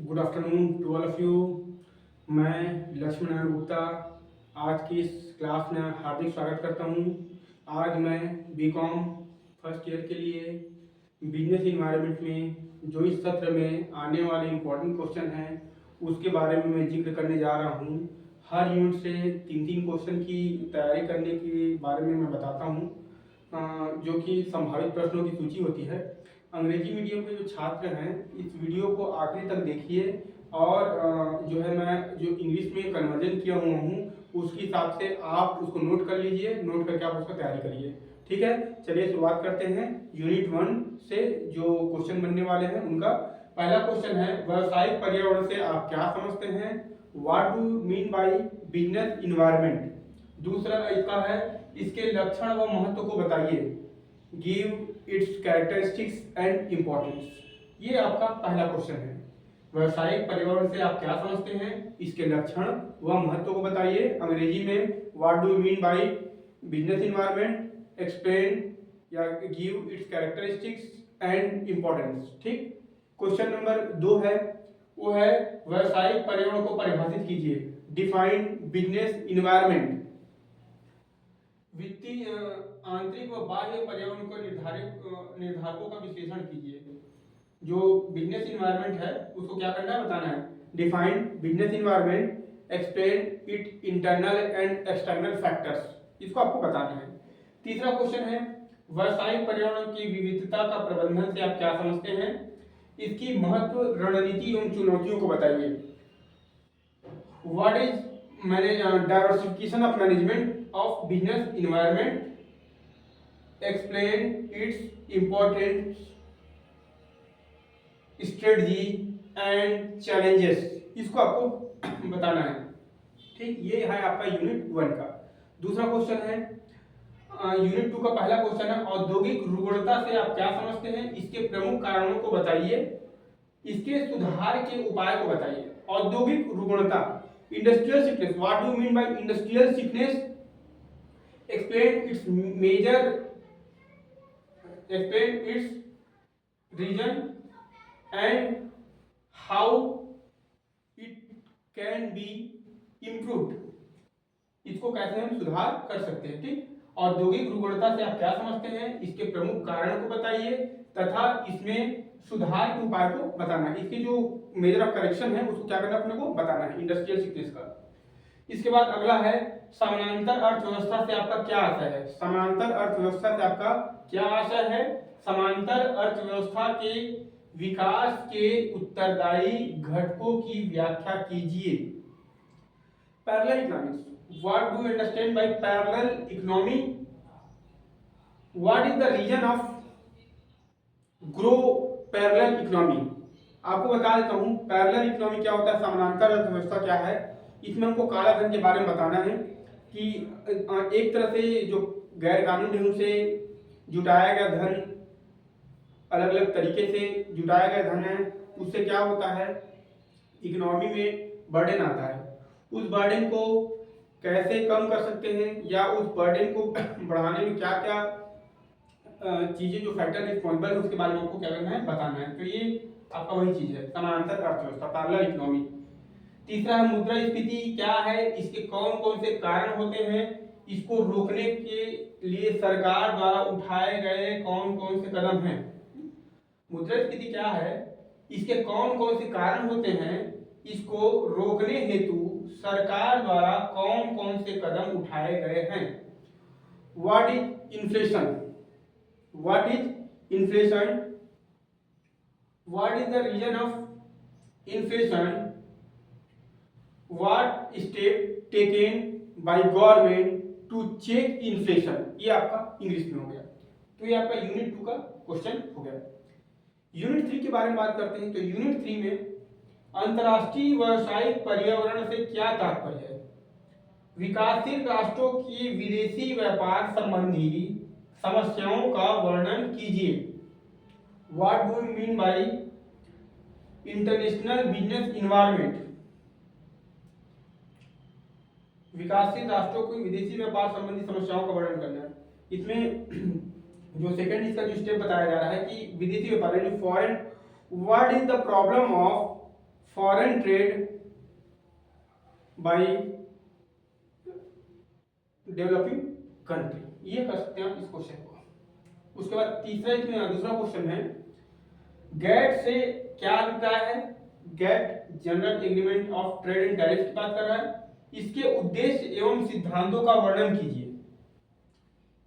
Good afternoon to all of you. मैं लक्ष्मण नारायण गुप्ता आज की इस क्लास में हार्दिक स्वागत करता हूँ। आज मैं बीकॉम फर्स्ट ईयर के लिए बिजनेस इन्वायरमेंट में जो इस सत्र में आने वाले इम्पोर्टेंट क्वेश्चन हैं उसके बारे में मैं जिक्र करने जा रहा हूँ। हर यूनिट से तीन तीन क्वेश्चन की तैयारी करने के बारे में मैं बताता हूँ, जो कि संभावित प्रश्नों की सूची होती है। अंग्रेजी मीडियम के जो छात्र हैं इस वीडियो को आखिरी तक देखिए और जो है मैं जो इंग्लिश में कन्वर्जन किया हुआ हूँ उसके हिसाब से आप उसको नोट कर लीजिए, नोट करके आप उसका तैयारी करिए। ठीक है, चलिए शुरुआत करते हैं। यूनिट 1 से जो क्वेश्चन बनने वाले हैं उनका पहला क्वेश्चन है, व्यावसायिक पर्यावरण से आप क्या समझते हैं? What do you mean by business environment. दूसरा इसका है, इसके लक्षण व महत्व को बताइए। Give its characteristics and importance. ये आपका पहला क्वेश्चन है। व्यावसायिक पर्यावरण से आप क्या समझते हैं, इसके लक्षण व महत्व को बताइए। अंग्रेजी में what do you mean by business environment, explain या give its characteristics and importance. ठीक। क्वेश्चन नंबर 2 है, वो है व्यावसायिक पर्यावरण को परिभाषित कीजिए। Define business environment. वित्तीय आंतरिक व बाह्य पर्यावरण को निर्धारकों का विश्लेषण कीजिए। जो बिजनेस इन्वायरमेंट है उसको क्या करना है, बताना है। Define business environment, explain it internal and external factors, इसको आपको बताना है। तीसरा क्वेश्चन है, व्यावसायिक पर्यावरण की विविधता का प्रबंधन से आप क्या समझते हैं, इसकी महत्व, रणनीति एवं चुनौतियों को बताइए। What is diversification of management of business environment, explain it's important strategy and challenges, इसको आपको बताना है। ठीक, ये है आपका यूनिट 1 का। दूसरा क्वेश्चन है, यूनिट 2 का पहला क्वेश्चन है, औद्योगिक रुग्णता से आप क्या समझते हैं, इसके प्रमुख कारणों को बताइए, इसके सुधार के उपाय को बताइए। औद्योगिक रुग्णता, industrial sickness, what do you mean by industrial sickness, explain its major, explain its reason and how it can be improved, इसको कैसे हम सुधार कर सकते हैं। ठीक। औद्योगिक रुग्णता से आप क्या समझते हैं, इसके प्रमुख कारणों को बताइए तथा इसमें सुधार के उपाय को बताना है। इसकी जो मेजर ऑफ करेक्शन है उसको क्या करना है, अपने को बताना है, इंडस्ट्रियल सिकनेस का। इसके बाद अगला है, समानांतर अर्थव्यवस्था से आपका क्या आशय है। समानांतर अर्थव्यवस्था से आपका क्या आशय है, समानांतर अर्थव्यवस्था के विकास के उत्तरदायी घटकों की व्याख्या कीजिए। Parallel economics, what do you understand by parallel economy, what is the region of grow parallel economy। आपको बता देता हूं पैरेलल इकोनॉमी क्या होता है, समानांतर अर्थव्यवस्था क्या है। इसमें हमको काला धन के बारे में बताना है कि एक तरह से जो गैर कानूनी ढंग से जुटाया गया धन, अलग अलग तरीके से जुटाया गया धन है, उससे क्या होता है, इकोनॉमी में बर्डन आता है। उस बर्डन को कैसे कम कर सकते हैं या उस बर्डन को बढ़ाने में क्या क्या चीजें, जो फैक्टर रिस्पॉन्सिबल है उसके बारे में आपको क्या करना है, बताना है। तो ये आपका वही चीज है, समानांतर अर्थव्यवस्था, पैरेलल इकोनॉमी। तीसरा है, मुद्रास्फीति क्या है, इसके कौन कौन से कारण होते हैं, इसको रोकने के लिए सरकार द्वारा उठाए गए कौन कौन से कदम हैं। मुद्रास्फीति क्या है, इसके कौन कौन से कारण होते हैं, इसको रोकने हेतु सरकार द्वारा कौन कौन से कदम उठाए गए हैं। What is inflation, what is inflation, what is the reason of inflation, what step taken by government to check inflation. ये आपका इंग्लिश में हो गया। तो ये आपका यूनिट 2 का क्वेश्चन हो गया। यूनिट 3 के बारे में बात करते हैं। तो यूनिट 3 में अंतर्राष्ट्रीय व्यावसायिक पर्यावरण से क्या तात्पर्य है, विकासशील राष्ट्रों की विदेशी व्यापार संबंधी समस्याओं का वर्णन कीजिए। What do you mean bye international business environment, विकासशील राष्ट्रों की विदेशी व्यापार संबंधी समस्याओं का वर्णन करना है। इसमें जो सेकंड इसका जो स्टेप बताया जा रहा है कि विदेशी व्यापार यानी foreign, what is the problem of foreign trade by developing country, ये कर सकते हैं आप इस क्वेश्चन को। उसके बाद तीसरा इसमें दूसरा क्वेश्चन है, गेट से क्या अभिप्राय है? GATT general agreement of trade and tariff की बात कर रहा है। इसके उद्देश्य एवं सिद्धांतों का वर्णन कीजिए।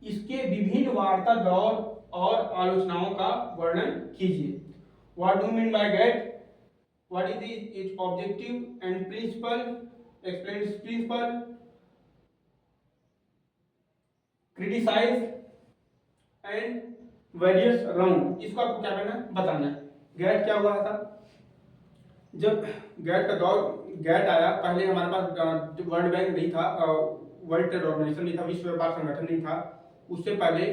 इसके विभिन्न वार्ता दौर और आलोचनाओं का वर्णन कीजिए। What do mean by GATT? What is its objective and principle? Explain its principle, criticise and various round. इसको आपको क्या करना है? बताना है। गैट क्या हुआ था? जब गैट का दौर गैट आया, पहले हमारे पास वर्ल्ड बैंक नहीं था, वर्ल्ड ट्रेड ऑर्गेनाइजेशन नहीं था, विश्व व्यापार संगठन नहीं था। उससे पहले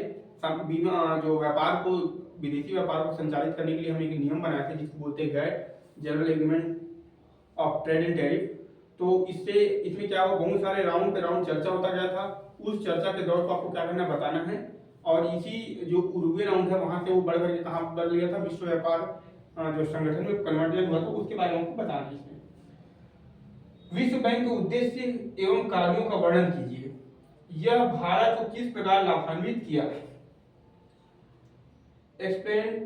जो व्यापार को, विदेशी व्यापार को संचालित करने के लिए हम एक नियम बनाए थे जिसको बोलते हैं GATT, general agreement of trade and tariff. तो इसमें क्या हुआ, बहुत सारे राउंड पे राउंड चर्चा होता गया था। उस चर्चा के दौर को आपको क्या करना, बताना है। और इसी जो उरुग्वे राउंड है वहां से वो बढ़ करके कहाँ बदल गया था, विश्व व्यापार जो संगठन में कन्वर्जन हुआ था, उसके बारे में आपको बताना है। इसमें विश्व बैंक के उद्देश्य एवं कार्यों का वर्णन कीजिए। यह भारत को किस प्रकार लाभान्वित किया? Explain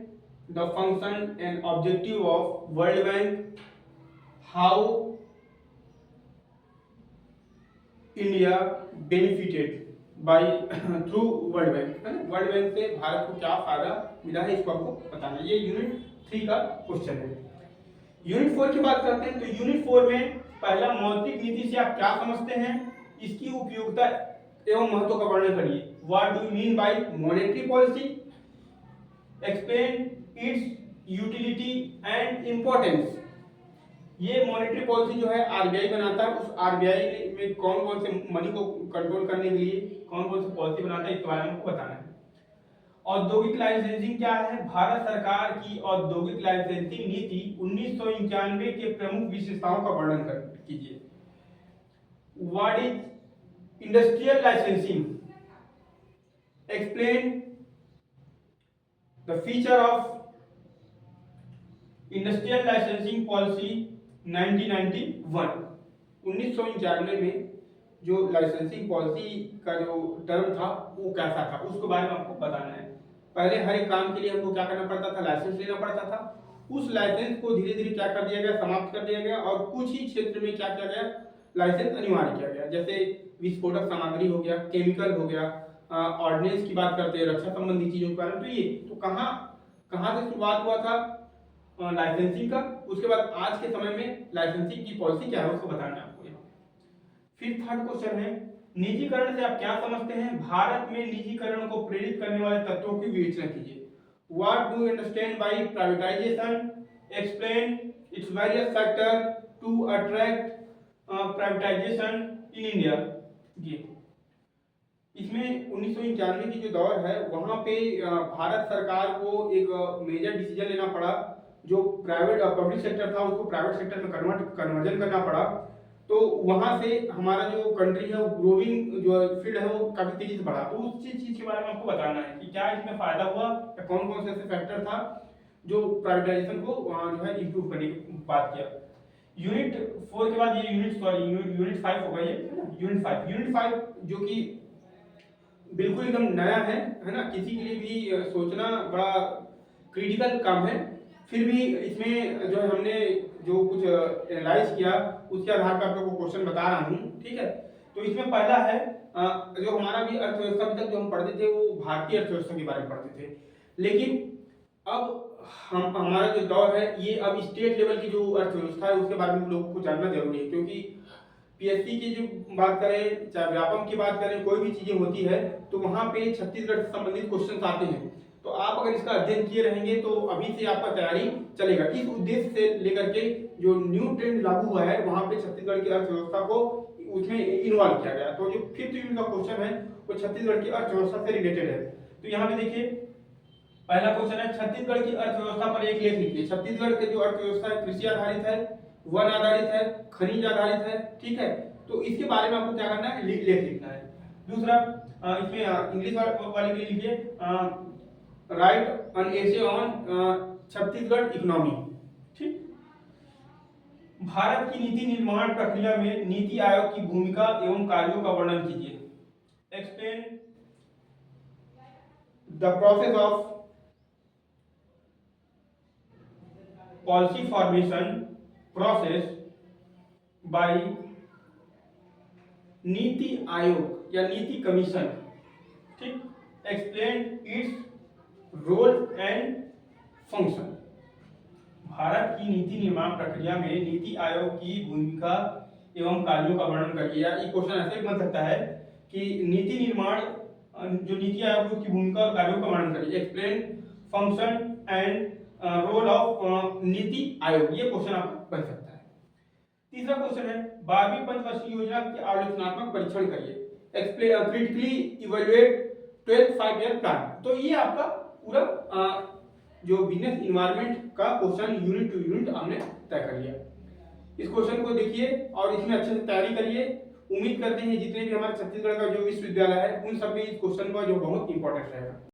the function and objective of world bank, how India benefited by through world bank, है ना? वर्ल्ड बैंक से भारत को क्या फायदा मिला है, इसको आपको बताना है। ये यूनिट 3 का क्वेश्चन है। यूनिट 4 की बात करते हैं। तो यूनिट 4 में पहला, मौद्रिक नीति से आप क्या समझते हैं, इसकी उपयोगिता एवं महत्व का वर्णन करिए। What do you mean bye monetary policy? Explain it's utility and importance. ये मॉनेटरी पॉलिसी जो है आरबीआई बनाता है। उस आरबीआई में कौन कौन से मनी को कंट्रोल करने के लिए कौन कौन सी पॉलिसी बनाता है, इसके बारे में आपको बताना है। औद्योगिक लाइसेंसिंग क्या है? भारत सरकार की औद्योगिक लाइसेंसिंग नीति 1991 के प्रमुख विशेषताओं का वर्णन कीजिए। What is industrial licensing? Explain the feature of industrial licensing policy 1991। 1991 में जो लाइसेंसिंग पॉलिसी का जो टर्म था वो कैसा था, उसके बारे में आपको बताना है। पहले हर एक काम के लिए हमको क्या करना पड़ता था, लाइसेंस लेना पड़ता था। उस लाइसेंस को धीरे धीरे क्या कर दिया गया, समाप्त कर दिया गया, और कुछ ही क्षेत्र में क्या किया गया, लाइसेंस अनिवार्य किया गया। जैसे विस्फोटक सामग्री हो गया, केमिकल हो गया, ऑर्डिनेंस की बात करते हैं, रक्षा संबंधी चीजों के बारे में। तो ये तो कहाँ से शुरुआत हुआ था लाइसेंसिंग का। उसके बाद आज के समय में लाइसेंसिंग की पॉलिसी क्या है उसको बताना है आपको। फिर थर्ड क्वेश्चन है, निजीकरण से आप क्या समझते हैं? भारत में निजीकरण को प्रेरित करने वाले तत्वों की विवेचना कीजिए। What do you understand by privatisation? Explain its various factor to attract privatisation in India. ये इसमें 1991 की जो दौर है वहां पे भारत सरकार को एक मेजर डिसीजन लेना पड़ा। जो प्राइवेट पब्लिक सेक्टर था उसको प्राइवेट सेक्टर में कन्वर्जन करना पड़ा। तो वहां से हमारा जो कंट्री है वो ग्रोइंग जो फील्ड है वो काफी तेजी से बढ़ा। तो उस चीज के बारे में आपको बताना है कि क्या इसमें फायदा हुआ या कौन कौन से ऐसे फैक्टर था जो प्राइवेटाइजेशन को जो है इंप्रूव करने की बात किया। यूनिट 4 के बाद ये यूनिट 5 होगा, ये यूनिट 5 जो कि बिल्कुल एकदम नया है ना, किसी के लिए भी सोचना बड़ा क्रिटिकल काम है। फिर भी इसमें जो हमने जो कुछ एनालाइज किया उसके आधार पर आप लोगों को क्वेश्चन बता रहा हूँ, ठीक है। तो इसमें पहला है जो हमारा भी अर्थव्यवस्था अभी तक जो हम पढ़ते थे वो भारतीय अर्थव्यवस्था के बारे में पढ़ते थे, लेकिन अब हमारा जो दौर है ये अब स्टेट लेवल की जो अर्थव्यवस्था है उसके बारे में लोगों को जानना जरूरी है। क्योंकि पीएससी की जो बात करें, चाहे व्यापम की बात करें, कोई भी चीजें होती है तो वहां पे छत्तीसगढ़ से संबंधित क्वेश्चन आते हैं। तो आप अगर इसका अध्ययन किए रहेंगे तो अभी से आपका तैयारी चलेगा। इस उद्देश्य से लेकर के जो न्यू ट्रेंड लागू हुआ है वहां पे छत्तीसगढ़ की अर्थव्यवस्था को उसमें इन्वॉल्व किया गया। तो जो 5th यूनिट का क्वेश्चन है वो छत्तीसगढ़ की अर्थव्यवस्था से रिलेटेड है। तो यहाँ पे देखिए पहला क्वेश्चन है, छत्तीसगढ़ की अर्थव्यवस्था पर एक लेख लिखिए। छत्तीसगढ़ की जो अर्थव्यवस्था है कृषि आधारित है, वन आधारित है, खनिज आधारित है, ठीक है। तो इसके बारे में आपको क्या करना है, लेख लिखना है। दूसरा इसमें इंग्लिश वाले के लिए लिखिए right an essay on Chhattisgarh economy, ठीक। भारत की नीति निर्माण प्रक्रिया में नीति आयोग की भूमिका एवं कार्यों का वर्णन कीजिए। Explain the process of policy formation process by NITI Aayog या नीति कमीशन। ठीक, explain its role and function. Bharat की नीति निर्माण प्रक्रिया में नीति आयोग की भूमिका एवं कार्यों का वर्णन करिए। या ये क्वेश्चन ऐसे बन सकता है कि नीति निर्माण जो नीति आयोग की भूमिका और कार्यों का वर्णन करिए। Explain function and role of NITI Aayog, ये क्वेश्चन आपका बन सकता है। तीसरा क्वेश्चन है 12वीं पंचवर्षीय योजना के आलोचनात्मक परीक्षण करिए। Explain critically evaluate 12th 5-year plan. तो ये आपका पूरा जो बिजनेस इन्वायरमेंट का क्वेश्चन यूनिट टू यूनिट हमने तय कर लिया। इस क्वेश्चन को देखिए और इसमें अच्छे से तैयारी करिए। उम्मीद करते हैं जितने भी हमारे छत्तीसगढ़ का जो विश्वविद्यालय है उन सब में इस क्वेश्चन का जो बहुत इंपॉर्टेंट रहेगा।